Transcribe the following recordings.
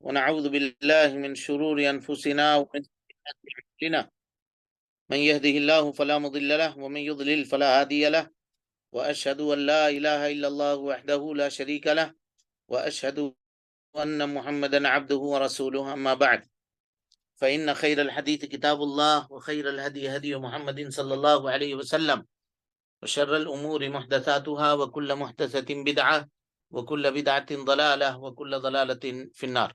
ونعوذ بالله من شرور أنفسنا ومن سيئات أعمالنا من يهده الله فلا مضل له ومن يضلل فلا هادي له وأشهد أن لا إله إلا الله وحده لا شريك له وأشهد أن محمدا عبده ورسوله أما بعد فإن خير الحديث كتاب الله وخير الهدي هدي محمد صلى الله عليه وسلم وشر الأمور محدثاتها وكل محدثة بدعة وكل بدعة ضلالة وكل ضلالة في النار۔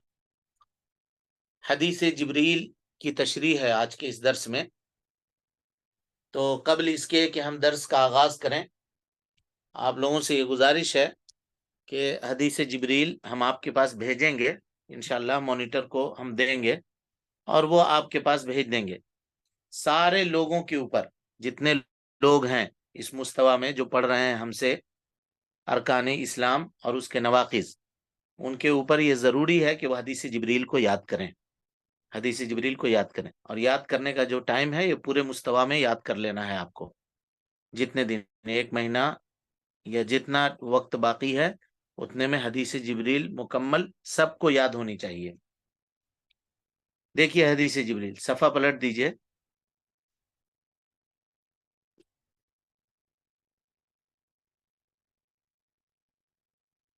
حدیث جبریل کی تشریح ہے آج کے اس درس میں۔ تو قبل اس کے کہ ہم درس کا آغاز کریں، آپ لوگوں سے یہ گزارش ہے کہ حدیث جبریل ہم آپ کے پاس بھیجیں گے، انشاءاللہ مانیٹر کو ہم دیں گے اور وہ آپ کے پاس بھیج دیں گے۔ سارے لوگوں کے اوپر، جتنے لوگ ہیں اس مستوی میں جو پڑھ رہے ہیں ہم سے ارکان اسلام اور اس کے نواقض، ان کے اوپر یہ ضروری ہے کہ وہ حدیث جبریل کو یاد کریں، حدیث جبریل کو یاد کریں۔ اور یاد کرنے کا جو ٹائم ہے یہ پورے مستوی میں یاد کر لینا ہے آپ کو، جتنے دن، 1 مہینہ یا جتنا وقت باقی ہے اتنے میں حدیث جبریل مکمل سب کو یاد ہونی چاہیے۔ دیکھیے حدیث جبریل، صفحہ پلٹ دیجئے۔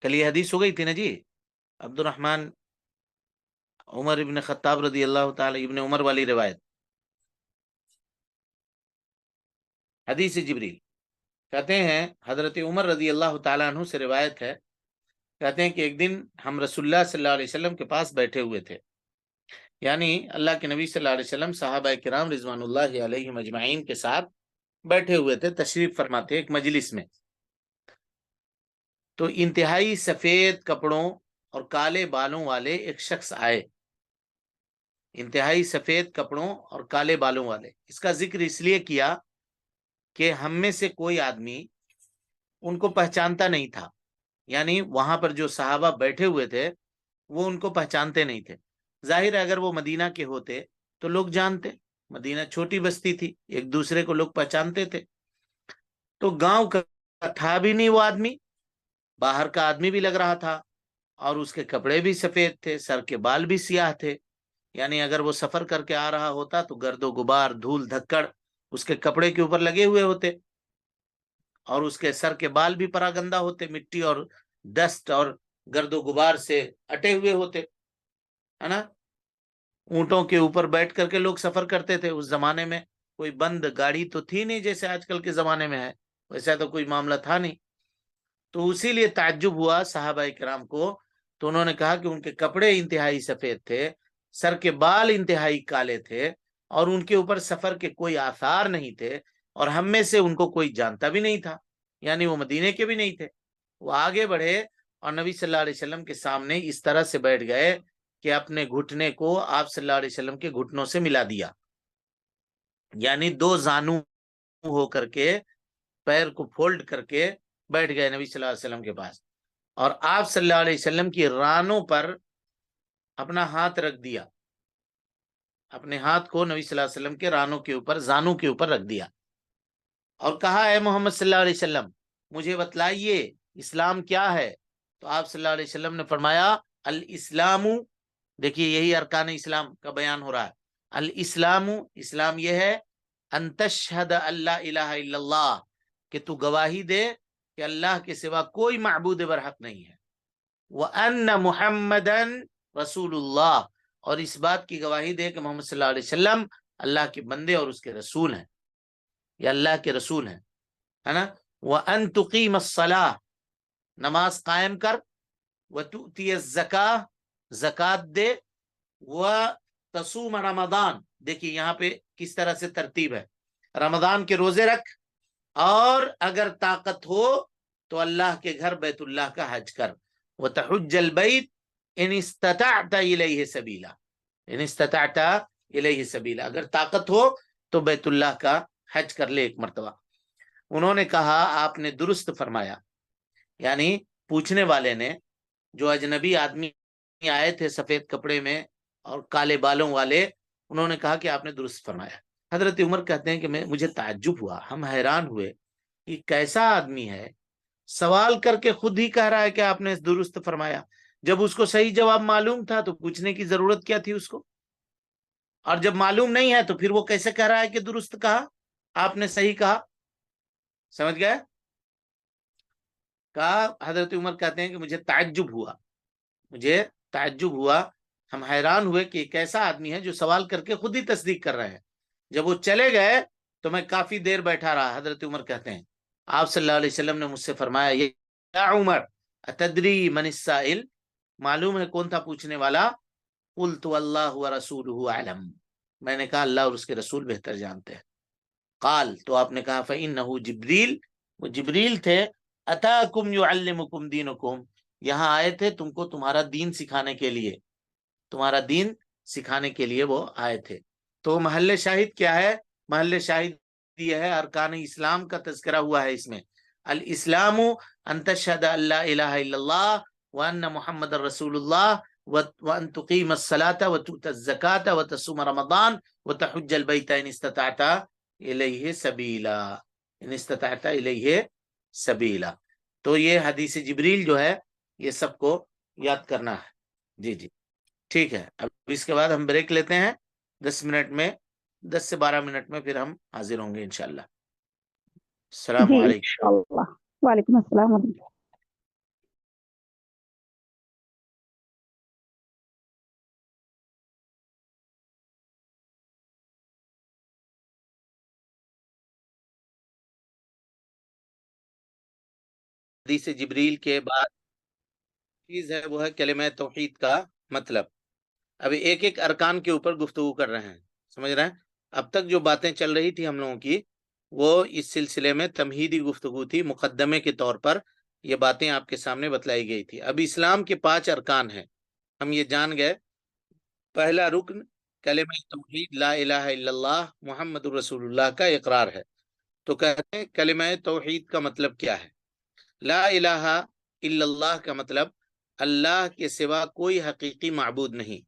کل یہ حدیث ہو گئی تھی نا جی، عبد الرحمن عمر ابن خطاب رضی اللہ تعالی ابن عمر والی روایت۔ حدیث جبریل کہتے ہیں حضرت عمر رضی اللہ تعالیٰ عنہ سے روایت ہے، کہتے ہیں کہ ایک دن ہم رسول اللہ صلی اللہ علیہ وسلم کے پاس بیٹھے ہوئے تھے، یعنی اللہ کے نبی صلی اللہ علیہ وسلم صحابہ کرام رضوان اللہ علیہم اجمعین کے ساتھ بیٹھے ہوئے تھے، تشریف فرماتے ایک مجلس میں۔ تو انتہائی سفید کپڑوں اور کالے بالوں والے ایک شخص آئے، انتہائی سفید کپڑوں اور کالے بالوں والے۔ اس کا ذکر اس لیے کیا کہ ہم میں سے کوئی آدمی ان کو پہچانتا نہیں تھا، یعنی وہاں پر جو صحابہ بیٹھے ہوئے تھے وہ ان کو پہچانتے نہیں تھے۔ ظاہر ہے اگر وہ مدینہ کے ہوتے تو لوگ جانتے، مدینہ چھوٹی بستی تھی، ایک دوسرے کو لوگ پہچانتے تھے۔ تو گاؤں کا تھا بھی نہیں وہ آدمی، باہر کا آدمی بھی لگ رہا تھا، اور اس کے کپڑے بھی سفید تھے، سر کے بال بھی سیاہ تھے، یعنی اگر وہ سفر کر کے آ رہا ہوتا تو گرد و غبار، دھول دھکڑ اس کے کپڑے کے اوپر لگے ہوئے ہوتے، اور اس کے سر کے بال بھی پراگندہ ہوتے، مٹی اور ڈسٹ اور گرد و غبار سے اٹے ہوئے ہوتے، ہے نا۔ اونٹوں کے اوپر بیٹھ کر کے لوگ سفر کرتے تھے اس زمانے میں، کوئی بند گاڑی تو تھی نہیں جیسے آج کل کے زمانے میں ہے، ویسا تو کوئی معاملہ تھا نہیں۔ تو اسی لیے تعجب ہوا صحابہ کرام کو، تو انہوں نے کہا کہ ان کے کپڑے انتہائی سفید تھے، سر کے بال انتہائی کالے تھے، اور ان کے اوپر سفر کے کوئی آثار نہیں تھے، اور ہم میں سے ان کو کوئی جانتا بھی نہیں تھا، یعنی وہ مدینے کے بھی نہیں تھے۔ وہ آگے بڑھے اور نبی صلی اللہ علیہ وسلم کے سامنے اس طرح سے بیٹھ گئے کہ اپنے گھٹنے کو آپ صلی اللہ علیہ وسلم کے گھٹنوں سے ملا دیا، یعنی 2 زانو ہو کر کے پیر کو فولڈ کر کے بیٹھ گئے نبی صلی اللہ علیہ وسلم کے پاس، اور آپ صلی اللہ علیہ وسلم کی رانوں پر اپنا ہاتھ رکھ دیا، اپنے ہاتھ کو نبی صلی اللہ علیہ وسلم کے رانوں کے اوپر، زانوں کے اوپر رکھ دیا، اور کہا اے محمد صلی اللہ علیہ وسلم مجھے بتلائیے اسلام کیا ہے۔ تو آپ صلی اللہ علیہ وسلم نے فرمایا الاسلام، دیکھیے یہی ارکان اسلام کا بیان ہو رہا ہے، الاسلام، اسلام یہ ہے ان تشہد اللہ الہ الا اللہ، کہ تو گواہی دے کہ اللہ کے سوا کوئی معبود برحق نہیں ہے، وَأَنَّ مُحَمَّدًا رسول اللہ، اور اس بات کی گواہی دے کہ محمد صلی اللہ علیہ وسلم اللہ کے بندے اور اس کے رسول ہیں، یا اللہ کے رسول ہیں، ہے نا۔ وَأَن تُقِيمَ الصَّلَاةَ، نماز قائم کر، وَتُؤْتِيَ الزَّكَاةَ، زکوٰۃ دے، وَتَصُومَ رمضان، دیکھیے یہاں پہ کس طرح سے ترتیب ہے، رمضان کے روزے رکھ، اور اگر طاقت ہو تو اللہ کے گھر بیت اللہ کا حج کر، وَتَحُجَّ الْبَيْتَ إِنِ اسْتَطَعْتَ إِلَيْهِ سَبِيلًا، إِنِ اسْتَطَعْتَ إِلَيْهِ سَبِيلًا، اگر طاقت ہو تو بیت اللہ کا حج کر لے ایک مرتبہ۔ انہوں نے کہا آپ نے درست فرمایا، یعنی پوچھنے والے نے، جو اجنبی آدمی آئے تھے سفید کپڑے میں اور کالے بالوں والے، انہوں نے کہا کہ آپ نے درست فرمایا۔ حضرت عمر کہتے ہیں کہ مجھے تعجب ہوا، ہم حیران ہوئے کہ کیسا آدمی ہے، سوال کر کے خود ہی کہہ رہا ہے کہ آپ نے درست فرمایا۔ جب اس کو صحیح جواب معلوم تھا تو پوچھنے کی ضرورت کیا تھی اس کو؟ اور جب معلوم نہیں ہے تو پھر وہ کیسے کہہ رہا ہے کہ درست کہا، آپ نے صحیح کہا؟ سمجھ گئے؟ کہا حضرت عمر کہتے ہیں کہ مجھے تعجب ہوا، ہم حیران ہوئے کہ ایک ایسا آدمی ہے جو سوال کر کے خود ہی تصدیق کر رہے ہیں۔ جب وہ چلے گئے تو میں کافی دیر بیٹھا رہا۔ حضرت عمر کہتے ہیں آپ صلی اللہ علیہ وسلم نے مجھ سے فرمایا، یا عمر اتدری من السائل، معلوم ہے کون تھا پوچھنے والا؟ قلت اللہ ورسولہ اعلم، میں نے کہا اللہ اور اس کے رسول بہتر جانتے ہیں۔ قال، تو آپ نے کہا فإنہ جبریل، وہ جبریل تھے، اتاکم یعلمکم دینکم، یہاں آئے تھے تم کو تمہارا دین سکھانے کے لیے، تمہارا دین سکھانے کے لیے وہ آئے تھے۔ تو محل شاہد کیا ہے؟ محل شاہد یہ ہے ارکان اسلام کا تذکرہ ہوا ہے اس میں۔ الاسلام ان تشہد ان لا الہ الا اللہ وان محمد رسول اللہ وان تقیم الصلاة وتؤتی الزکاة وتصوم رمضان وتحج البیت ان استطعت الیہ سبیلا، ان استطعت الیہ سبیلا۔ تو یہ حدیث جبریل جو ہے یہ سب کو یاد کرنا ہے۔ جی جی ٹھیک ہے، اب اس کے بعد ہم بریک لیتے ہیں 10 منٹ میں، 10 سے 12 منٹ میں پھر ہم حاضر ہوں گے انشاءاللہ۔ السلام جی علیکم۔ انشاءاللہ، وعلیکم السلام ورحمۃ اللہ۔ حدیث جبریل کے بعد چیز ہے وہ ہے کلمہ توحید کا مطلب۔ ابھی ایک ایک ارکان کے اوپر گفتگو کر رہے ہیں، سمجھ رہے ہیں؟ اب تک جو باتیں چل رہی تھی ہم لوگوں کی وہ اس سلسلے میں تمہیدی گفتگو تھی، مقدمے کے طور پر یہ باتیں آپ کے سامنے بتلائی گئی تھی۔ اب اسلام کے 5 ارکان ہیں، ہم یہ جان گئے۔ پہلا رکن کلمہ توحید لا الہ الا اللہ محمد رسول اللہ کا اقرار ہے۔ تو کہتے ہیں کلمہ توحید کا مطلب کیا ہے؟ لا الہ الا اللہ کا مطلب اللہ کے سوا کوئی حقیقی معبود نہیں،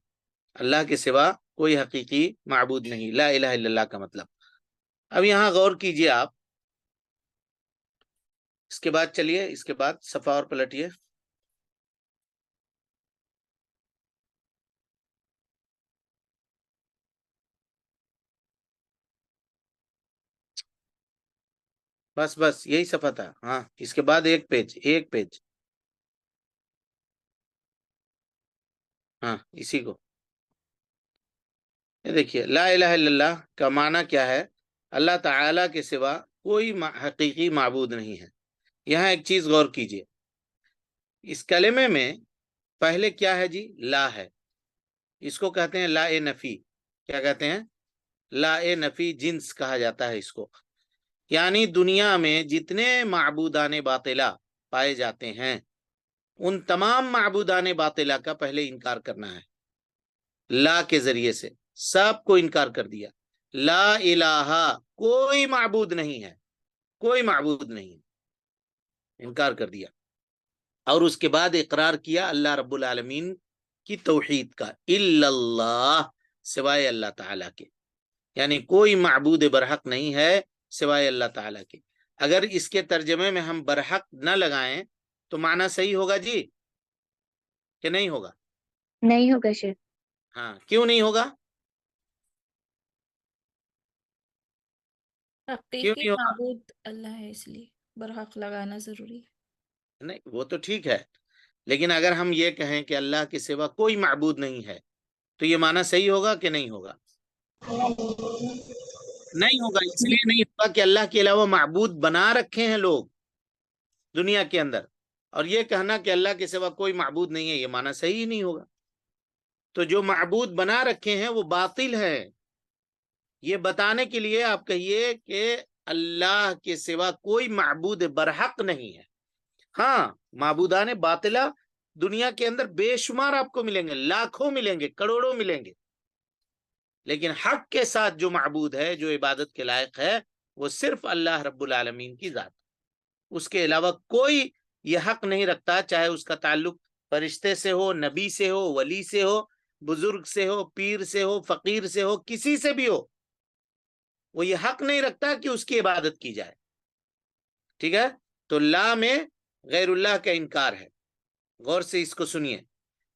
اللہ کے سوا کوئی حقیقی معبود نہیں، لا الہ الا اللہ کا مطلب۔ اب یہاں غور کیجئے آپ، اس کے بعد چلیے اس کے بعد صفحہ اور پلٹیے۔ بس یہی صفحہ تھا، ہاں اس کے بعد ایک پیج، ہاں اسی کو یہ دیکھیے۔ لا الہ الا اللہ کا معنی کیا ہے؟ اللہ تعالی کے سوا کوئی حقیقی معبود نہیں ہے۔ یہاں ایک چیز غور کیجئے، اس کلمے میں پہلے کیا ہے جی؟ لا ہے، اس کو کہتے ہیں لا نفی۔ کیا کہتے ہیں؟ لا نفی جنس کہا جاتا ہے اس کو، یعنی دنیا میں جتنے معبودان باطلہ پائے جاتے ہیں ان تمام معبودان باطلہ کا پہلے انکار کرنا ہے، لا کے ذریعے سے سب کو انکار کر دیا۔ لا الہ، کوئی معبود نہیں ہے، کوئی معبود نہیں ہے، انکار کر دیا۔ اور اس کے بعد اقرار کیا اللہ رب العالمین کی توحید کا، الا اللہ، سوائے اللہ تعالیٰ کے، یعنی کوئی معبود برحق نہیں ہے سوائے اللہ تعالیٰ کے۔ اگر اس کے ترجمے میں ہم برحق نہ لگائیں تو معنی صحیح ہوگا جی کہ نہیں ہوگا؟ نہیں ہوگا شیخ۔ ہاں کیوں نہیں ہوگا؟ کیوں حقیقی نہیں ہوگا؟ معبود اللہ ہے، اس لیے برحق لگانا ضروری ہے۔ نہیں وہ تو ٹھیک ہے، لیکن اگر ہم یہ کہیں کہ اللہ کے سوا کوئی معبود نہیں ہے تو یہ معنی صحیح ہوگا کہ نہیں ہوگا؟ نہیں ہوگا، اس لیے نہیں ہوگا کہ اللہ کے علاوہ معبود بنا رکھے ہیں لوگ دنیا کے اندر، اور یہ کہنا کہ اللہ کے سوا کوئی معبود نہیں ہے یہ معنی صحیح ہی نہیں ہوگا۔ تو جو معبود بنا رکھے ہیں وہ باطل ہے، یہ بتانے کے لیے آپ کہیے کہ اللہ کے سوا کوئی معبود برحق نہیں ہے۔ ہاں معبودان باطلہ دنیا کے اندر بے شمار آپ کو ملیں گے، لاکھوں ملیں گے، کروڑوں ملیں گے، لیکن حق کے ساتھ جو معبود ہے، جو عبادت کے لائق ہے، وہ صرف اللہ رب العالمین کی ذات، اس کے علاوہ کوئی یہ حق نہیں رکھتا، چاہے اس کا تعلق فرشتے سے ہو، نبی سے ہو، ولی سے ہو، بزرگ سے ہو، پیر سے ہو، فقیر سے ہو، کسی سے بھی ہو، وہ یہ حق نہیں رکھتا کہ اس کی عبادت کی جائے۔ ٹھیک ہے؟ تو لا میں غیر اللہ کا انکار ہے، غور سے اس کو سنیے۔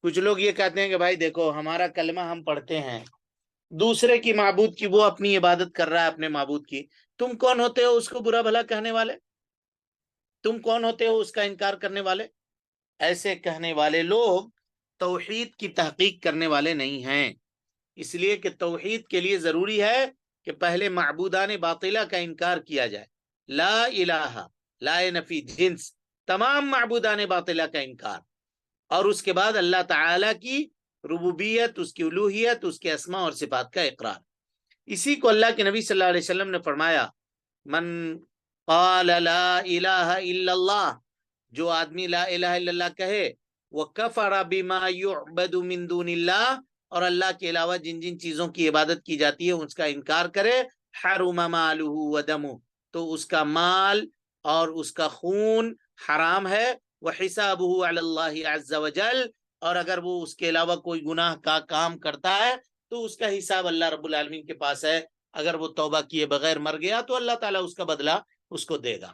کچھ لوگ یہ کہتے ہیں کہ بھائی دیکھو ہمارا کلمہ ہم پڑھتے ہیں، دوسرے کی معبود کی وہ اپنی عبادت کر رہا ہے اپنے معبود کی، تم کون ہوتے ہو اس کو برا بھلا کہنے والے؟ تم کون ہوتے ہو اس کا انکار کرنے والے؟ ایسے کہنے والے لوگ توحید کی تحقیق کرنے والے نہیں ہیں، اس لیے کہ توحید کے لیے ضروری ہے کہ پہلے معبودان باطلہ کا انکار کیا جائے، لا الہ، لا نفی جنس، تمام معبودان باطلہ کا انکار، اور اس کے بعد اللہ تعالی کی ربوبیت، اس کی الوہیت، اس کے اسماء اور صفات کا اقرار۔ اسی کو اللہ کے نبی صلی اللہ علیہ وسلم نے فرمایا، من قال لا الہ الا اللہ، جو آدمی لا الہ الا اللہ کہے، وَكَفَرَ بِمَا يُعْبَدُ مِن دُونِ اللَّهِ، اور اللہ کے علاوہ جن جن چیزوں کی عبادت کی جاتی ہے اس کا انکار کرے، حرم مالہ ودمہ، تو اس کا مال اور اس کا خون حرام ہے، وحسابہ علی اللہ عز وجل، اور اگر وہ اس کے علاوہ کوئی گناہ کا کام کرتا ہے تو اس کا حساب اللہ رب العالمین کے پاس ہے، اگر وہ توبہ کیے بغیر مر گیا تو اللہ تعالیٰ اس کا بدلہ اس کو دے گا،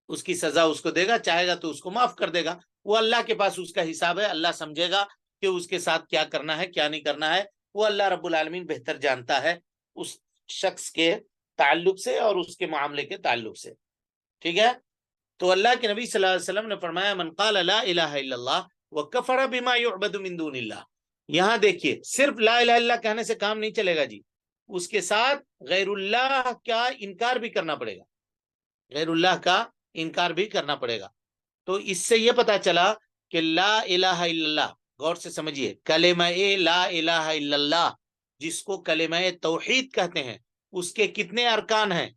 اس کی سزا اس کو دے گا، چاہے گا تو اس کو معاف کر دے گا، وہ اللہ کے پاس اس کا حساب ہے، اللہ سمجھے گا کہ اس کے ساتھ کیا کرنا ہے کیا نہیں کرنا ہے، وہ اللہ رب العالمین بہتر جانتا ہے اس شخص کے تعلق سے اور اس کے معاملے کے تعلق سے، ٹھیک ہے؟ تو اللہ کے نبی صلی اللہ علیہ وسلم نے فرمایا، من قال لا الہ الا اللہ وکفر بما یعبد من دون اللہ۔ یہاں دیکھیے صرف لا الہ الا اللہ کہنے سے کام نہیں چلے گا جی، اس کے ساتھ غیر اللہ کا انکار بھی کرنا پڑے گا، غیر اللہ کا انکار بھی کرنا پڑے گا۔ تو اس سے یہ پتا چلا کہ لا الہ الا اللہ، غور سے سمجھیے، کلمہ لا الہ الا اللہ جس کو کلمہ توحید کہتے ہیں، اس کے کتنے ارکان ہیں؟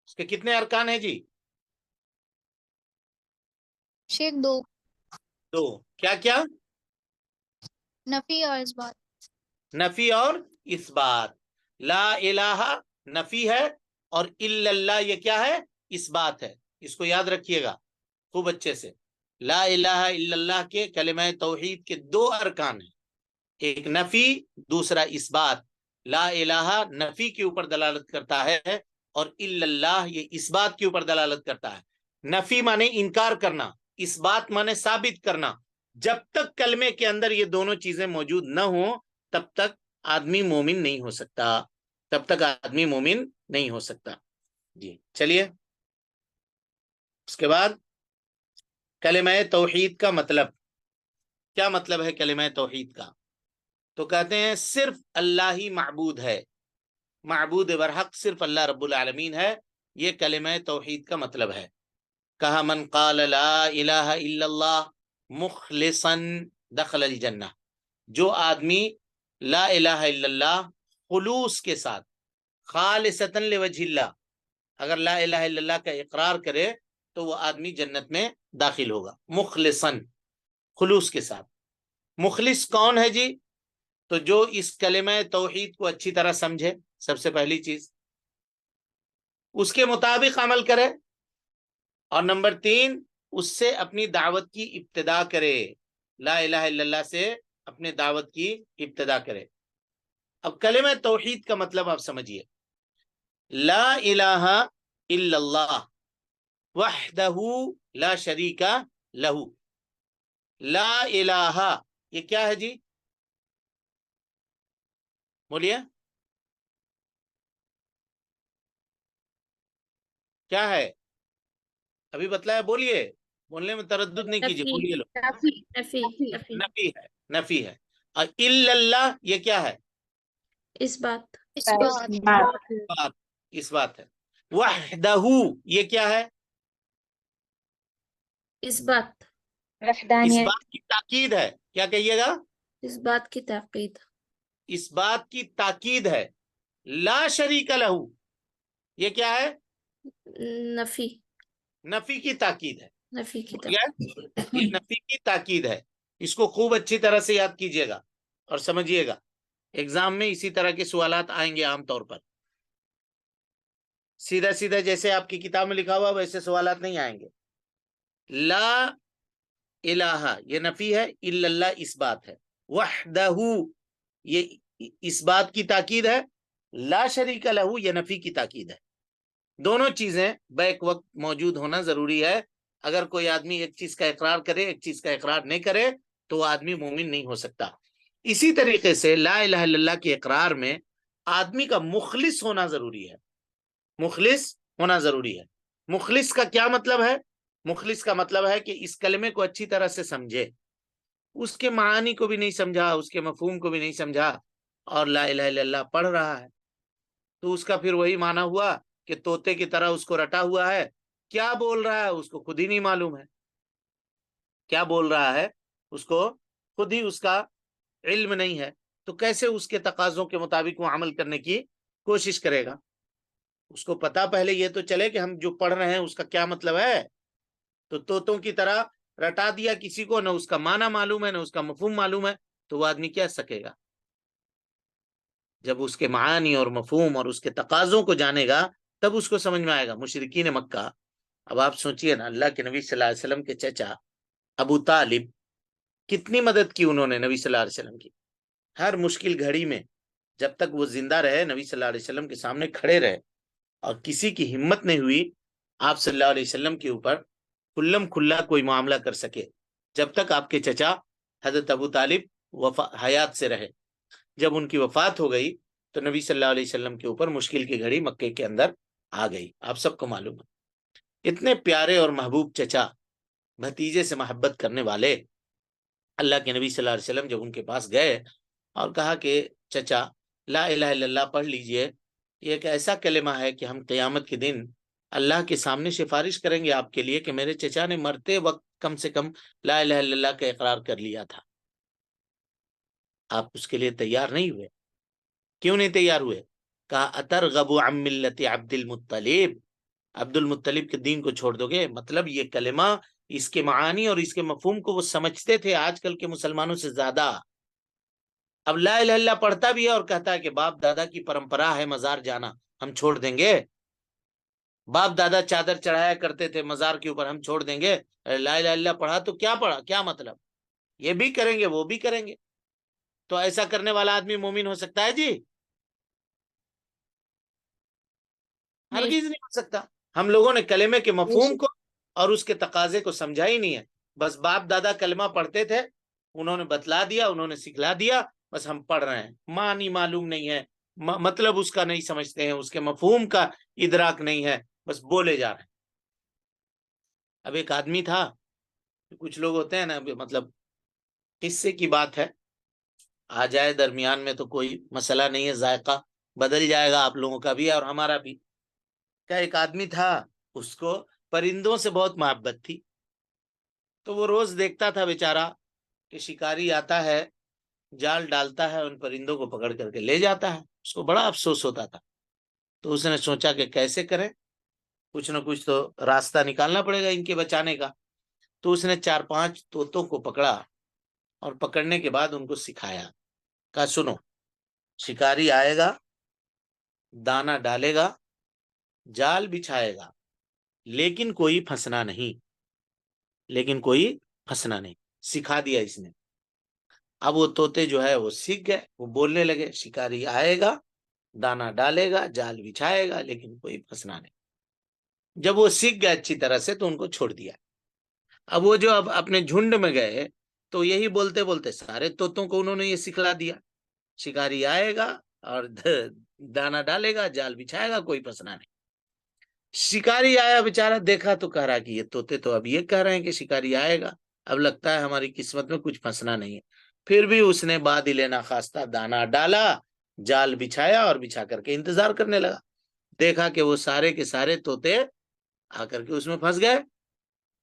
اس کے کتنے ارکان ہیں جی؟ شیخ دو، کیا کیا؟ نفی اور اس بات، نفی اور اس بات۔ لا الہ نفی ہے اور الا اللہ یہ کیا ہے؟ اس بات ہے، اس کو یاد رکھیے گا خوب اچھے سے۔ لا الہ الا اللہ کے کلمہ توحید کے دو ارکان ہیں، ایک نفی، دوسرا اس بات۔ لا الہ نفی کے اوپر دلالت کرتا ہے اور الا اللہ یہ اس بات کے اوپر دلالت کرتا ہے۔ نفی مانے انکار کرنا، اس بات مانے ثابت کرنا۔ جب تک کلمے کے اندر یہ دونوں چیزیں موجود نہ ہوں تب تک آدمی مومن نہیں ہو سکتا، تب تک آدمی مومن نہیں ہو سکتا۔ جی چلیے، اس کے بعد کلمہ توحید کا مطلب کیا؟ مطلب ہے کلمہ توحید کا، تو کہتے ہیں صرف اللہ ہی معبود ہے، معبود برحق صرف اللہ رب العالمین ہے، یہ کلمہ توحید کا مطلب ہے۔ کہا من قال لا الہ الا اللہ مخلصا دخل الجنہ، جو آدمی لا الہ الا اللہ خلوص کے ساتھ، خالصتا لوجہ اللہ، اگر لا الہ الا اللہ کا اقرار کرے تو وہ آدمی جنت میں داخل ہوگا، مخلصا، خلوص کے ساتھ۔ مخلص کون ہے جی؟ تو جو اس کلمہ توحید کو اچھی طرح سمجھے، سب سے پہلی چیز اس کے مطابق عمل کرے، اور نمبر 3 اس سے اپنی دعوت کی ابتدا کرے، لا الہ الا اللہ سے اپنے دعوت کی ابتدا کرے۔ اب کلمہ توحید کا مطلب آپ سمجھیے، لا الہ الا اللہ وحدہ لا شریک لہ۔ لا الہ یہ کیا ہے جی؟ بولیے کیا ہے؟ ابھی بتلایا، بولیے، بولنے میں تردد نہیں کیجیے، بولیے لو۔ نفی ہے، نفی ہے۔ اور الا اللہ یہ کیا ہے؟ اس بات، اس بات ہے۔ وحدہ یہ کیا ہے؟ اس بات، اس بات کی تاکید ہے، کیا کہیے گا؟ اس بات کی تاکید، اس بات کی تاکید ہے۔ لا شریک لہ یہ کیا ہے؟ نفی، نفی کی تاکید ہے، نفی کی یہ نفی کی تاکید ہے۔ اس کو خوب اچھی طرح سے یاد کیجیے گا اور سمجھیے گا، ایگزام میں اسی طرح کے سوالات آئیں گے عام طور پر، سیدھا سیدھا جیسے آپ کی کتاب میں لکھا ہوا ویسے سوالات نہیں آئیں گے۔ لا الہ یہ نفی ہے، الا اللہ اس بات ہے، وحدہ یہ اس بات کی تاکید ہے، لا شریک لہ یہ نفی کی تاکید ہے۔ دونوں چیزیں بیک وقت موجود ہونا ضروری ہے اگر کوئی آدمی ایک چیز کا اقرار کرے ایک چیز کا اقرار نہیں کرے تو وہ آدمی مومن نہیں ہو سکتا. اسی طریقے سے لا الہ الا اللہ کے اقرار میں آدمی کا مخلص ہونا ضروری ہے. مخلص ہونا ضروری ہے. مخلص کا کیا مطلب ہے؟ مخلص کا مطلب ہے کہ اس کلمے کو اچھی طرح سے سمجھے، اس کے معانی کو بھی نہیں سمجھا، اس کے مفہوم کو بھی نہیں سمجھا، اور لا الہ الا اللہ پڑھ رہا ہے تو اس کا پھر وہی معنی ہوا کہ طوطے کی طرح اس کو رٹا ہوا ہے. کیا بول رہا ہے اس کو خود ہی نہیں معلوم ہے، کیا بول رہا ہے اس کو خود ہی اس کا علم نہیں ہے. تو کیسے اس کے تقاضوں کے مطابق وہ عمل کرنے کی کوشش کرے گا؟ اس کو پتا پہلے یہ تو چلے کہ ہم جو پڑھ رہے ہیں اس کا کیا مطلب ہے. تو طوطوں کی طرح رٹا دیا کسی کو، نہ اس کا معنی معلوم ہے نہ اس کا مفہوم معلوم ہے، تو وہ آدمی کیا سکے گا؟ جب اس کے معانی اور مفہوم اور اس کے تقاضوں کو جانے گا تب اس کو سمجھ میں آئے گا. مشرکین مکہ، اب آپ سوچئے نا، اللہ کے نبی صلی اللہ علیہ وسلم کے چچا ابو طالب، کتنی مدد کی انہوں نے نبی صلی اللہ علیہ وسلم کی. ہر مشکل گھڑی میں جب تک وہ زندہ رہے نبی صلی اللہ علیہ وسلم کے سامنے کھڑے رہے، اور کسی کی ہمت نہیں ہوئی آپ صلی اللہ علیہ وسلم کے اوپر کھلم کھلا کوئی معاملہ کر سکے جب تک آپ کے چچا حضرت ابو طالب حیات سے رہے. جب ان کی وفات ہو گئی تو نبی صلی اللہ علیہ وسلم کے اوپر مشکل کی گھڑی مکے کے اندر آ گئی. آپ سب کو معلوم ہے، اتنے پیارے اور محبوب چچا، بھتیجے سے محبت کرنے والے، اللہ کے نبی صلی اللہ علیہ وسلم جب ان کے پاس گئے اور کہا کہ چچا لا الہ الا اللہ پڑھ لیجئے، یہ ایک ایسا کلمہ ہے کہ ہم قیامت کے دن اللہ کے سامنے سفارش کریں گے آپ کے لیے کہ میرے چچا نے مرتے وقت کم سے کم لا الہ الا اللہ کا اقرار کر لیا تھا. آپ اس کے لیے تیار نہیں ہوئے. کیوں نہیں تیار ہوئے؟ کہا اترغب عن ملت عبد المطلب، عبد المطلب کے دین کو چھوڑ دو گے؟ مطلب یہ کلمہ، اس کے معانی اور اس کے مفہوم کو وہ سمجھتے تھے آج کل کے مسلمانوں سے زیادہ. اب لا الہ الا اللہ پڑھتا بھی ہے اور کہتا ہے کہ باپ دادا کی پرمپرا ہے مزار جانا، ہم چھوڑ دیں گے؟ باپ دادا چادر چڑھایا کرتے تھے مزار کے اوپر، ہم چھوڑ دیں گے؟ لا الہ الا اللہ پڑھا تو کیا پڑھا، کیا مطلب؟ یہ بھی کریں گے وہ بھی کریں گے. تو ایسا کرنے والا آدمی مومن ہو سکتا ہے جی؟ ہرگز نہیں ہو سکتا. ہم لوگوں نے کلمے کے مفہوم کو اور اس کے تقاضے کو سمجھا ہی نہیں ہے. بس باپ دادا کلمہ پڑھتے تھے، انہوں نے بتلا دیا، انہوں نے سکھلا دیا، بس ہم پڑھ رہے ہیں، معنی معلوم نہیں ہے، مطلب اس کا نہیں سمجھتے ہیں، اس کے مفہوم کا ادراک نہیں ہے، بس بولے جا رہے ہیں. اب ایک آدمی تھا، کچھ لوگ ہوتے ہیں نا، مطلب قصے کی بات ہے، آ جائے درمیان میں تو کوئی مسئلہ نہیں ہے، ذائقہ بدل جائے گا آپ لوگوں کا بھی اور ہمارا بھی. کیا ایک آدمی تھا، اس کو پرندوں سے بہت محبت تھی، تو وہ روز دیکھتا تھا بیچارہ کہ شکاری آتا ہے، جال ڈالتا ہے، ان پرندوں کو پکڑ کر کے لے جاتا ہے. اس کو بڑا افسوس ہوتا تھا. تو اس نے سوچا کہ کیسے کریں، کچھ نہ کچھ تو راستہ نکالنا پڑے گا ان کے بچانے کا. تو اس نے 4-5 طوطوں کو پکڑا اور پکڑنے کے بعد ان کو سکھایا. کہا سنو، شکاری آئے گا، دانا ڈالے گا، جال بچھائے گا، لیکن کوئی پھنسنا نہیں، لیکن کوئی پھنسنا نہیں. سکھا دیا اس نے. اب وہ طوطے جو ہے وہ سیکھ گئے، وہ بولنے لگے، شکاری آئے گا، دانا ڈالے گا، جال بچھائے گا، لیکن کوئی پھنسنا نہیں. جب وہ سیکھ گئے اچھی طرح سے تو ان کو چھوڑ دیا. اب وہ جو اب اپنے جھنڈ میں گئے تو یہی بولتے بولتے سارے طوطوں کو انہوں نے یہ سکھلا دیا، شکاری آئے گا اور دانا ڈالے گا، جال بچھائے گا، کوئی پھنسنا نہیں. شکاری آیا بیچارہ، دیکھا تو کہہ رہا کہ یہ طوطے تو اب یہ کہہ رہے ہیں کہ شکاری آئے گا، اب لگتا ہے ہماری قسمت میں کچھ پھنسنا نہیں ہے. پھر بھی اس نے بادل ناخواستہ دانا ڈالا، جال بچھایا اور بچھا کر کے انتظار کرنے لگا. دیکھا کہ وہ سارے کے سارے طوطے آ کر کے اس میں پھنس گئے.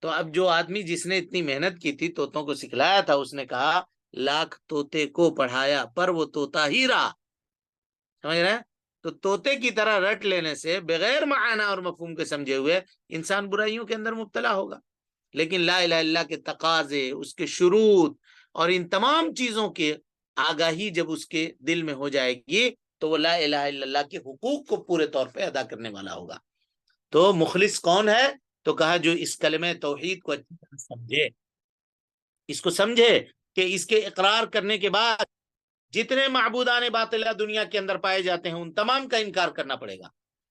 تو اب جو آدمی جس نے اتنی محنت کی تھی، طوطوں کو سکھلایا تھا، اس نے کہا لاکھ طوطے کو پڑھایا پر وہ طوطا ہی رہا. سمجھ رہے ہیں؟ تو طوطے کی طرح رٹ لینے سے بغیر معنی اور مفہوم کے سمجھے ہوئے انسان برائیوں کے اندر مبتلا ہوگا. لیکن لا الہ الا اللہ کے تقاضے، اس کے شروط اور ان تمام چیزوں کے آگاہی جب اس کے دل میں ہو جائے گی تو وہ لا الہ الا اللہ کے حقوق کو پورے طور پہ ادا کرنے والا ہوگا. تو مخلص کون ہے؟ تو کہا جو اس کلمہ توحید کو اچھی طرح سمجھے، اس کو سمجھے کہ اس کے اقرار کرنے کے بعد جتنے معبودان باطلہ دنیا کے اندر پائے جاتے ہیں ان تمام کا انکار کرنا پڑے گا.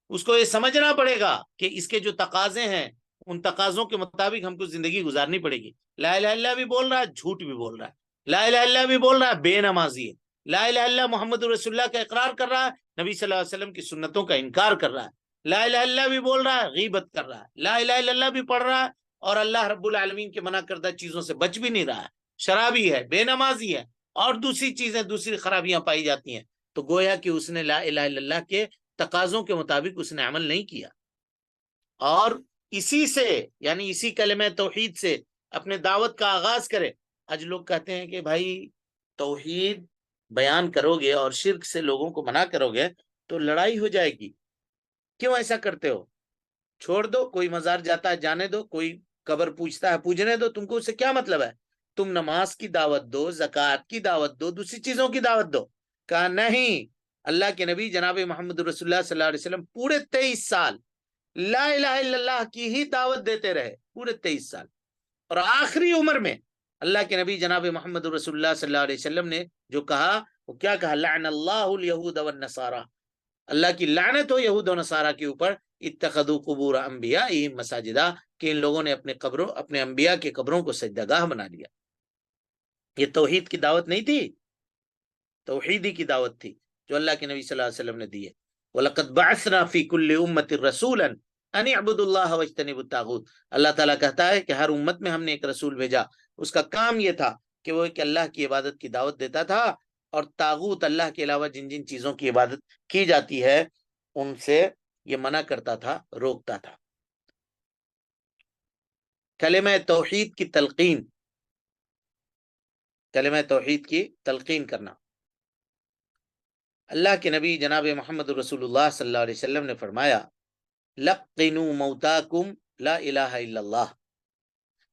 اس کو یہ سمجھنا پڑے گا کہ اس کے جو تقاضے ہیں ان تقاضوں کے مطابق ہم کو زندگی گزارنی پڑے گی. لا الہ الا اللہ بھی بول رہا ہے، جھوٹ بھی بول رہا ہے. لا الہ الا اللہ بھی بول رہا ہے، بے نمازی ہے. لا الہ الا اللہ محمد رسول اللہ کا اقرار کر رہا ہے، نبی صلی اللہ علیہ وسلم کی سنتوں کا انکار کر رہا ہے. لا الہ الا اللہ بھی بول رہا ہے، غیبت کر رہا ہے. لا الہ الا اللہ بھی پڑھ رہا ہے اور اللہ رب العالمین کے منع کردہ چیزوں سے بچ بھی نہیں رہا ہے. شرابی ہے، بے نمازی ہے اور دوسری چیزیں، دوسری خرابیاں پائی جاتی ہیں. تو گویا کہ اس نے لا الہ الا اللہ کے تقاضوں کے مطابق اس نے عمل نہیں کیا. اور اسی سے یعنی اسی کلمہ توحید سے اپنے دعوت کا آغاز کرے. آج لوگ کہتے ہیں کہ بھائی توحید بیان کرو گے اور شرک سے لوگوں کو منع کرو گے تو لڑائی ہو جائے گی. کیوں ایسا کرتے ہو؟ چھوڑ دو، کوئی مزار جاتا ہے جانے دو، کوئی قبر پوجتا ہے پوجنے دو، تم کو اس سے کیا مطلب ہے؟ تم نماز کی دعوت دو، زکوٰۃ کی دعوت دو، دوسری چیزوں کی دعوت دو. کہا نہیں، اللہ کے نبی جناب محمد رسول اللہ صلی اللہ علیہ وسلم پورے 23 سال لا الہ الا اللہ کی ہی دعوت دیتے رہے، پورے 23 سال. اور آخری عمر میں اللہ کے نبی جناب محمد رسول اللہ صلی اللہ علیہ وسلم نے جو کہا، وہ کیا کہا؟ لعن اللہ الیہود والنصارى، اللہ کی لعنت ہو یہود و نصارہ کے اوپر، اتخذوا قبور انبیائہم مساجدا، کہ ان لوگوں نے اپنے قبروں، اپنے انبیاء کے قبروں کو سجدہ گاہ بنا لیا. یہ توحید کی دعوت نہیں تھی، توحیدی کی دعوت تھی جو اللہ کے نبی صلی اللہ علیہ وسلم نے دی ہے. وَلَقَدْ بَعَثْنَا فِي كُلِّ أُمَّةٍ رَسُولًا أَنِ اعْبُدُوا اللَّهَ وَاجْتَنِبُوا الطَّاغُوتَ. اللہ تعالیٰ کہتا ہے کہ ہر امت میں ہم نے ایک رسول بھیجا، اس کا کام یہ تھا کہ وہ ایک اللہ کی عبادت کی دعوت دیتا تھا اور طاغوت، اللہ کے علاوہ جن جن چیزوں کی عبادت کی جاتی ہے ان سے یہ منع کرتا تھا، روکتا تھا. کلمہ توحید کی تلقین، کلمہ توحید کی تلقین کرنا. اللہ کے نبی جناب محمد رسول اللہ صلی اللہ علیہ وسلم نے فرمایا لقنوا موتاکم لا الہ الا اللہ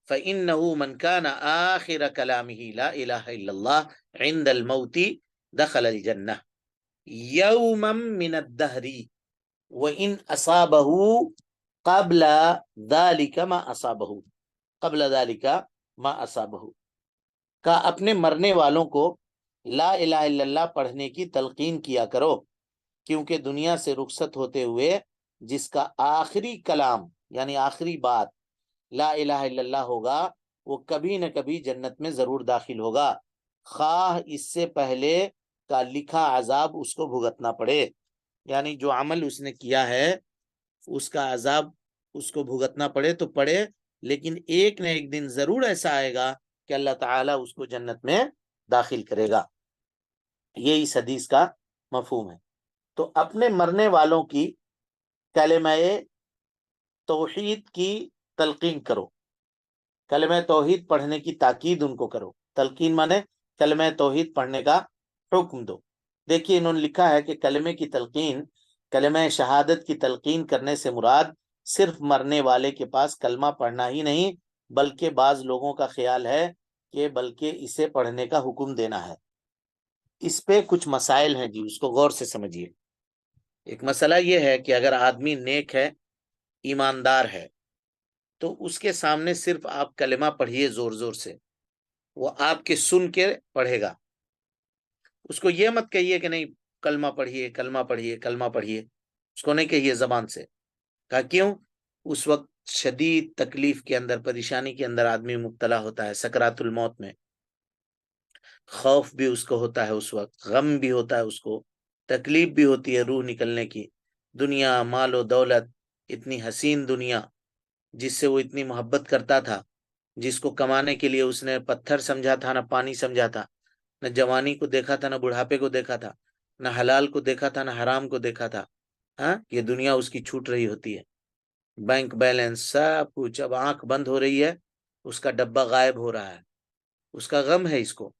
فإنه من كان آخر كلامه لا إله إلا الله عند الموت دخل الجنة يوما من الدهر وإن أصابه قبل ذلك ما أصابه قبل ذلك ما أصابه. کا اپنے مرنے والوں کو لا الہ الا اللہ پڑھنے کی تلقین کیا کرو، کیونکہ دنیا سے رخصت ہوتے ہوئے جس کا آخری کلام یعنی آخری بات لا الہ الا اللہ ہوگا وہ کبھی نہ کبھی جنت میں ضرور داخل ہوگا، خواہ اس سے پہلے کا لکھا عذاب اس کو بھگتنا پڑے. یعنی جو عمل اس نے کیا ہے اس کا عذاب اس کو بھگتنا پڑے تو پڑے، لیکن ایک نہ ایک دن ضرور ایسا آئے گا کہ اللہ تعالیٰ اس کو جنت میں داخل کرے گا. یہ اس حدیث کا مفہوم ہے. تو اپنے مرنے والوں کی کلمہ توحید کی تلقین کرو، کلمہ توحید پڑھنے کی تاکید ان کو کرو. تلقین مانے کلمہ توحید پڑھنے کا حکم دو. دیکھیے انہوں نے لکھا ہے کہ کلمے کی تلقین، کلمہ شہادت کی تلقین کرنے سے مراد صرف مرنے والے کے پاس کلمہ پڑھنا ہی نہیں، بلکہ بعض لوگوں کا خیال ہے کہ بلکہ اسے پڑھنے کا حکم دینا ہے. اس پہ کچھ مسائل ہیں جی، اس کو غور سے سمجھیے. ایک مسئلہ یہ ہے کہ اگر آدمی نیک ہے، ایماندار ہے، تو اس کے سامنے صرف آپ کلمہ پڑھیے زور زور سے، وہ آپ کے سن کے پڑھے گا. اس کو یہ مت کہیے کہ نہیں کلمہ پڑھیے کلمہ پڑھیے کلمہ پڑھیے، اس کو نہیں کہیے زبان سے. کہا کیوں؟ اس وقت شدید تکلیف کے اندر، پریشانی کے اندر آدمی مبتلا ہوتا ہے، سکرات الموت میں. خوف بھی اس کو ہوتا ہے، اس وقت غم بھی ہوتا ہے، اس کو تکلیف بھی ہوتی ہے روح نکلنے کی. دنیا، مال و دولت، اتنی حسین دنیا جس سے وہ اتنی محبت کرتا تھا، جس کو کمانے کے لیے اس نے پتھر سمجھا تھا نہ پانی سمجھا تھا، نہ جوانی کو دیکھا تھا نہ بڑھاپے کو دیکھا تھا، نہ حلال کو دیکھا تھا نہ حرام کو دیکھا تھا. ہاں، یہ دنیا اس کی چھوٹ رہی ہوتی ہے، بینک بیلنس سب کچھ، اب آنکھ بند ہو رہی ہے، اس کا ڈبہ غائب ہو رہا ہے. اس کا غم ہے اس کو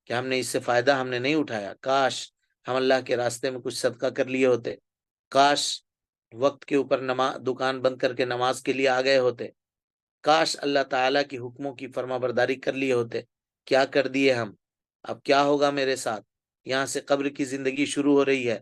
کہ ہم نے اس سے فائدہ ہم نے نہیں اٹھایا، کاش ہم اللہ کے راستے میں کچھ صدقہ کر لیے ہوتے، کاش وقت کے اوپر دکان بند کر کے نماز کے لیے آ گئے ہوتے، کاش اللہ تعالیٰ کی حکموں کی فرما برداری کر لیے ہوتے. کیا کر دیے ہم؟ اب کیا ہوگا میرے ساتھ؟ یہاں سے قبر کی زندگی شروع ہو رہی ہے،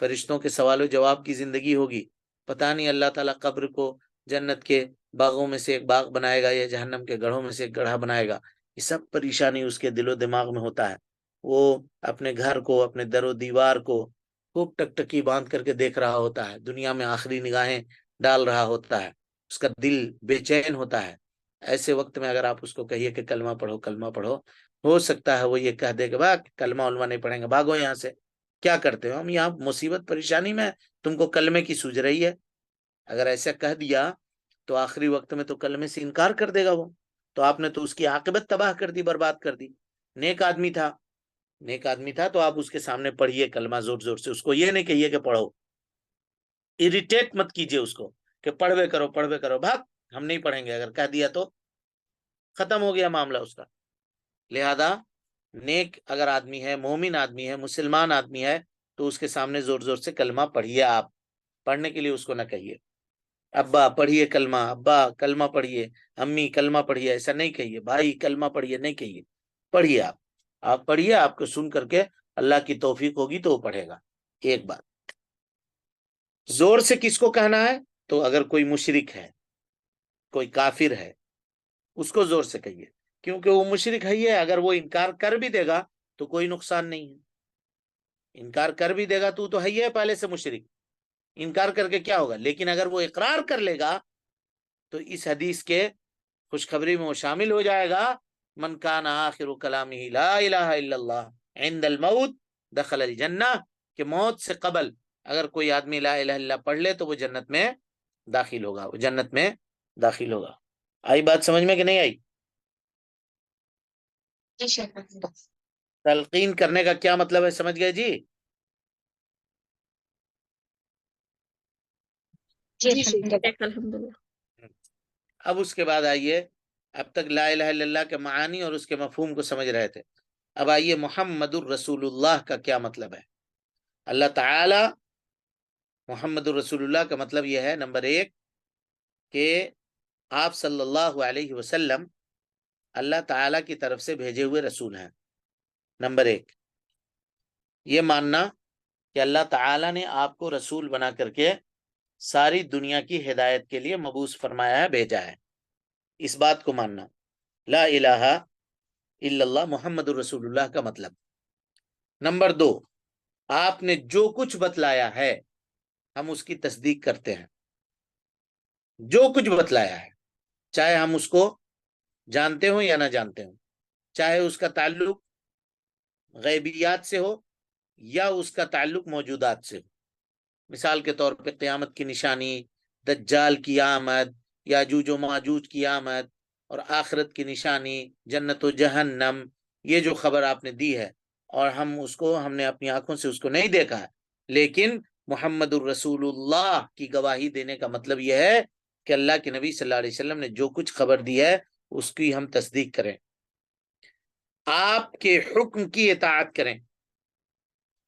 فرشتوں کے سوال و جواب کی زندگی ہوگی. پتہ نہیں اللہ تعالیٰ قبر کو جنت کے باغوں میں سے ایک باغ بنائے گا یا جہنم کے گڑھوں میں سے ایک گڑھا بنائے گا. یہ سب پریشانی اس کے دل و دماغ میں ہوتا ہے. وہ اپنے گھر کو، اپنے در و دیوار کو خوب ٹکٹکی باندھ کر کے دیکھ رہا ہوتا ہے، دنیا میں آخری نگاہیں ڈال رہا ہوتا ہے. اس کا دل بے چین ہوتا ہے، ایسے وقت میں اگر آپ اس کو کہیے کہ کلمہ پڑھو کلمہ پڑھو، ہو سکتا ہے وہ یہ کہہ دے کہ با کلمہ علمہ نہیں پڑھیں گے، بھاگو یہاں سے، کیا کرتے ہو ہم یہاں مصیبت پریشانی میں، تم کو کلمے کی سوج رہی ہے۔ اگر ایسا کہہ دیا تو آخری وقت میں تو کلمے سے انکار کر دے گا وہ، تو آپ نے تو اس کی عاقبت تباہ کر دی، برباد کر دی۔ نیک آدمی تھا، نیک آدمی تھا تو آپ اس کے سامنے پڑھیے کلمہ زور زور سے، اس کو یہ نہیں کہیے کہ پڑھو، اریٹیٹ مت کیجیے اس کو کہ پڑھوے کرو بھاگ، ہم نہیں پڑھیں گے، اگر کہہ دیا تو ختم ہو گیا معاملہ اس کا۔ لہذا نیک اگر آدمی ہے، مومن آدمی ہے، مسلمان آدمی ہے، تو اس کے سامنے زور زور سے کلمہ پڑھیے۔ آپ پڑھنے کے لیے اس کو نہ کہیے ابا پڑھیے کلمہ، ابا کلمہ پڑھیے، امی کلمہ پڑھیے، ایسا نہیں کہیے، بھائی کلمہ پڑھیے نہیں کہیے، پڑھیے آپ پڑھیے، آپ کو سن کر کے اللہ کی توفیق ہوگی تو وہ پڑھے گا۔ ایک بات زور سے کس کو کہنا ہے؟ تو اگر کوئی مشرک ہے، کوئی کافر ہے، اس کو زور سے کہیے، کیونکہ وہ مشرک ہے، یہ اگر وہ انکار کر بھی دے گا تو کوئی نقصان نہیں ہے، انکار کر بھی دے گا تو ہے ہی پہلے سے مشرک، انکار کر کے کیا ہوگا؟ لیکن اگر وہ اقرار کر لے گا تو اس حدیث کے خوشخبری میں وہ شامل ہو جائے گا، من کان آخر کلامہ لا الہ الا اللہ عند الموت دخل الجنہ، کہ موت سے قبل اگر کوئی آدمی لا الہ الا اللہ پڑھ لے تو وہ جنت میں داخل ہوگا، وہ جنت میں داخل ہوگا۔ آئی بات سمجھ میں کہ نہیں آئی؟ تلقین کرنے کا کیا مطلب ہے، سمجھ گئے جی؟ الحمدللہ۔ اب اس کے بعد آئیے، اب تک لا الہ الا اللہ کے معانی اور اس کے مفہوم کو سمجھ رہے تھے، اب آئیے محمد الرسول اللہ کا کیا مطلب ہے۔ اللہ تعالی محمد الرسول اللہ کا مطلب یہ ہے، نمبر ایک کہ آپ صلی اللہ علیہ وسلم اللہ تعالی کی طرف سے بھیجے ہوئے رسول ہیں۔ نمبر ایک یہ ماننا کہ اللہ تعالی نے آپ کو رسول بنا کر کے ساری دنیا کی ہدایت کے لیے مبعوث فرمایا ہے، بھیجا ہے، اس بات کو ماننا۔ لا الہ الا اللہ محمد الرسول اللہ کا مطلب۔ نمبر دو، آپ نے جو کچھ بتلایا ہے ہم اس کی تصدیق کرتے ہیں، جو کچھ بتلایا ہے، چاہے ہم اس کو جانتے ہوں یا نہ جانتے ہوں، چاہے اس کا تعلق غیبیات سے ہو یا اس کا تعلق موجودات سے ہو۔ مثال کے طور پہ قیامت کی نشانی، دجال کی آمد، یاجوج و ماجوج کی آمد، اور آخرت کی نشانی، جنت و جہنم، یہ جو خبر آپ نے دی ہے اور ہم نے اپنی آنکھوں سے اس کو نہیں دیکھا ہے، لیکن محمد الرسول اللہ کی گواہی دینے کا مطلب یہ ہے کہ اللہ کے نبی صلی اللہ علیہ وسلم نے جو کچھ خبر دی ہے اس کی ہم تصدیق کریں، آپ کے حکم کی اطاعت کریں،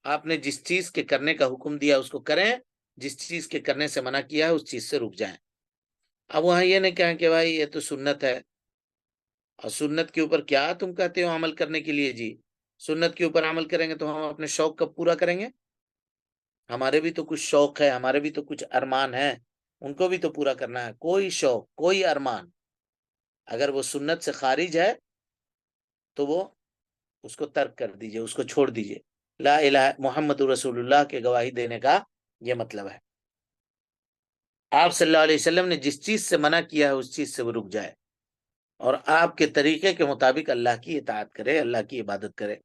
آپ نے جس چیز کے کرنے کا حکم دیا اس کو کریں، جس چیز کے کرنے سے منع کیا ہے اس چیز سے رک جائیں۔ اب وہاں یہ نہیں کہیں کہ بھائی یہ تو سنت ہے، اور سنت کے اوپر کیا تم کہتے ہو عمل کرنے کے لیے؟ جی سنت کے اوپر عمل کریں گے تو ہم اپنے شوق کب پورا کریں گے؟ ہمارے بھی تو کچھ شوق ہے، ہمارے بھی تو کچھ ارمان ہیں، ان کو بھی تو پورا کرنا ہے۔ کوئی شوق، کوئی ارمان اگر وہ سنت سے خارج ہے تو وہ اس کو ترک کر دیجئے، اس کو چھوڑ دیجئے۔ لا الہ محمد رسول اللہ کے گواہی دینے کا یہ مطلب ہے۔ آپ صلی اللہ علیہ وسلم نے جس چیز سے منع کیا ہے اس چیز سے وہ رک جائے، اور آپ کے طریقے کے مطابق اللہ کی اطاعت کرے، اللہ کی عبادت کرے۔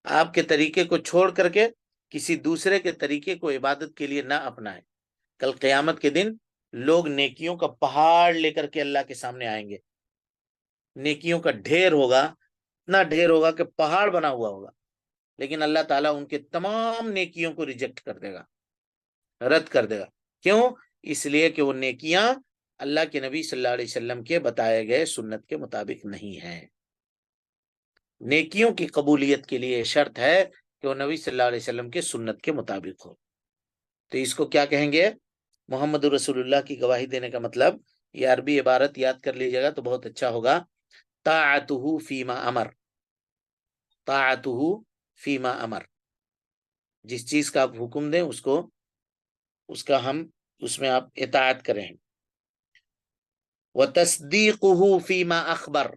آپ کے طریقے کو چھوڑ کر کے کسی دوسرے کے طریقے کو عبادت کے لیے نہ اپنائیں۔ کل قیامت کے دن لوگ نیکیوں کا پہاڑ لے کر کے اللہ کے سامنے آئیں گے، نیکیوں کا ڈھیر ہوگا، اتنا ڈھیر ہوگا کہ پہاڑ بنا ہوا ہوگا، لیکن اللہ تعالیٰ ان کے تمام نیکیوں کو ریجیکٹ کر دے گا، رد کر دے گا۔ کیوں؟ اس لیے کہ وہ نیکیاں اللہ کے نبی صلی اللہ علیہ وسلم کے بتائے گئے سنت کے مطابق نہیں ہیں۔ نیکیوں کی قبولیت کے لیے شرط ہے کہ وہ نبی صلی اللہ علیہ وسلم کے سنت کے مطابق ہو۔ تو اس کو کیا کہیں گے؟ محمد رسول اللہ کی گواہی دینے کا مطلب، یہ عربی عبارت یاد کر لیجیے گا تو بہت اچھا ہوگا، طاعتہ فیما امر، طاعتہ فیما امر، جس چیز کا آپ حکم دیں اس میں آپ اطاعت کریں۔ وتصدیقہ فیما اخبر،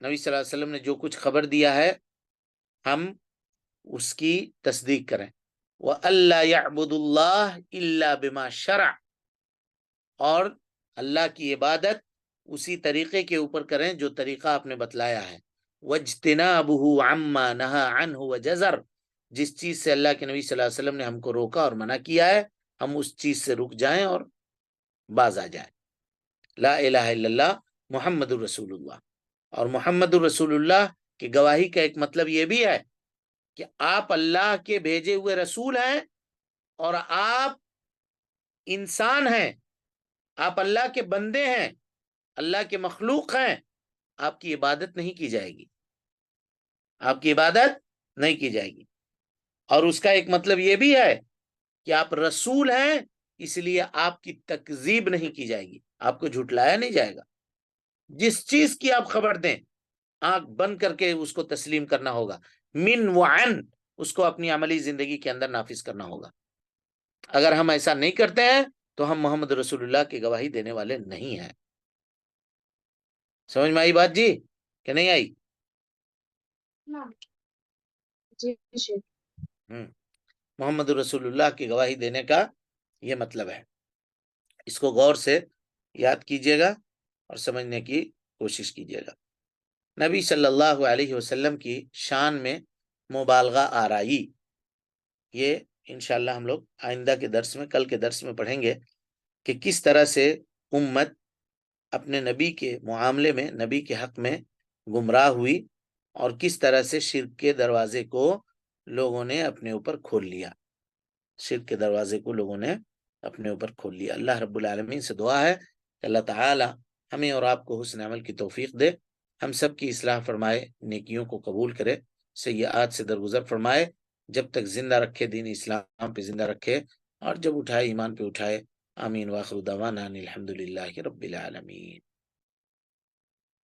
نبی صلی اللہ علیہ وسلم نے جو کچھ خبر دیا ہے ہم اس کی تصدیق کریں۔ وَأَلَّا يَعْبُدُ اللَّهِ إِلَّا بِمَا شَرَعَ، اور اللہ کی عبادت اسی طریقے کے اوپر کریں جو طریقہ آپ نے بتلایا ہے. وَاجْتِنَابُهُ عَمَّا نَهَى عَنْهُ وَجَزَرَ، جس چیز سے اللہ کے نبی صلی اللہ علیہ وسلم نے ہم کو روکا اور منع کیا ہے ہم اس چیز سے رک جائیں اور باز آ جائیں. لا الہ الا اللہ محمد الرسول اللہ. اور محمد الرسول اللہ کی گواہی کا ایک مطلب یہ بھی ہے کہ آپ اللہ کے بھیجے ہوئے رسول ہیں اور آپ انسان ہیں، آپ اللہ کے بندے ہیں، اللہ کے مخلوق ہیں. آپ کی عبادت نہیں کی جائے گی، آپ کی عبادت نہیں کی جائے گی. اور اس کا ایک مطلب یہ بھی ہے کہ آپ رسول ہیں، اس لیے آپ کی تکذیب نہیں کی جائے گی، آپ کو جھٹلایا نہیں جائے گا. جس چیز کی آپ خبر دیں آنکھ بند کر کے اس کو تسلیم کرنا ہوگا، من وعن اس کو اپنی عملی زندگی کے اندر نافذ کرنا ہوگا. اگر ہم ایسا نہیں کرتے ہیں تو ہم محمد رسول اللہ کی گواہی دینے والے نہیں ہیں. سمجھ میں آئی بات جی کہ نہیں آئی؟ جی محمد رسول اللہ کی گواہی دینے کا یہ مطلب ہے. اس کو غور سے یاد کیجئے گا اور سمجھنے کی کوشش کیجئے گا. نبی صلی اللہ علیہ وسلم کی شان میں مبالغہ آرائی، یہ انشاءاللہ ہم لوگ آئندہ کے درس میں، کل کے درس میں پڑھیں گے کہ کس طرح سے امت اپنے نبی کے معاملے میں، نبی کے حق میں گمراہ ہوئی اور کس طرح سے شرک کے دروازے کو لوگوں نے اپنے اوپر کھول لیا. شرک کے دروازے کو لوگوں نے اپنے اوپر کھول لیا. اللہ رب العالمین سے دعا ہے کہ اللہ تعالی ہمیں اور آپ کو حسن عمل کی توفیق دے، ہم سب کی اصلاح فرمائے، نیکیوں کو قبول کرے، سیئات سے درگزر فرمائے، جب تک زندہ رکھے دین اسلام پہ زندہ رکھے، اور جب اٹھائے ایمان پہ اٹھائے. آمین. واخر دعوانا ان الحمد للہ رب العالمین.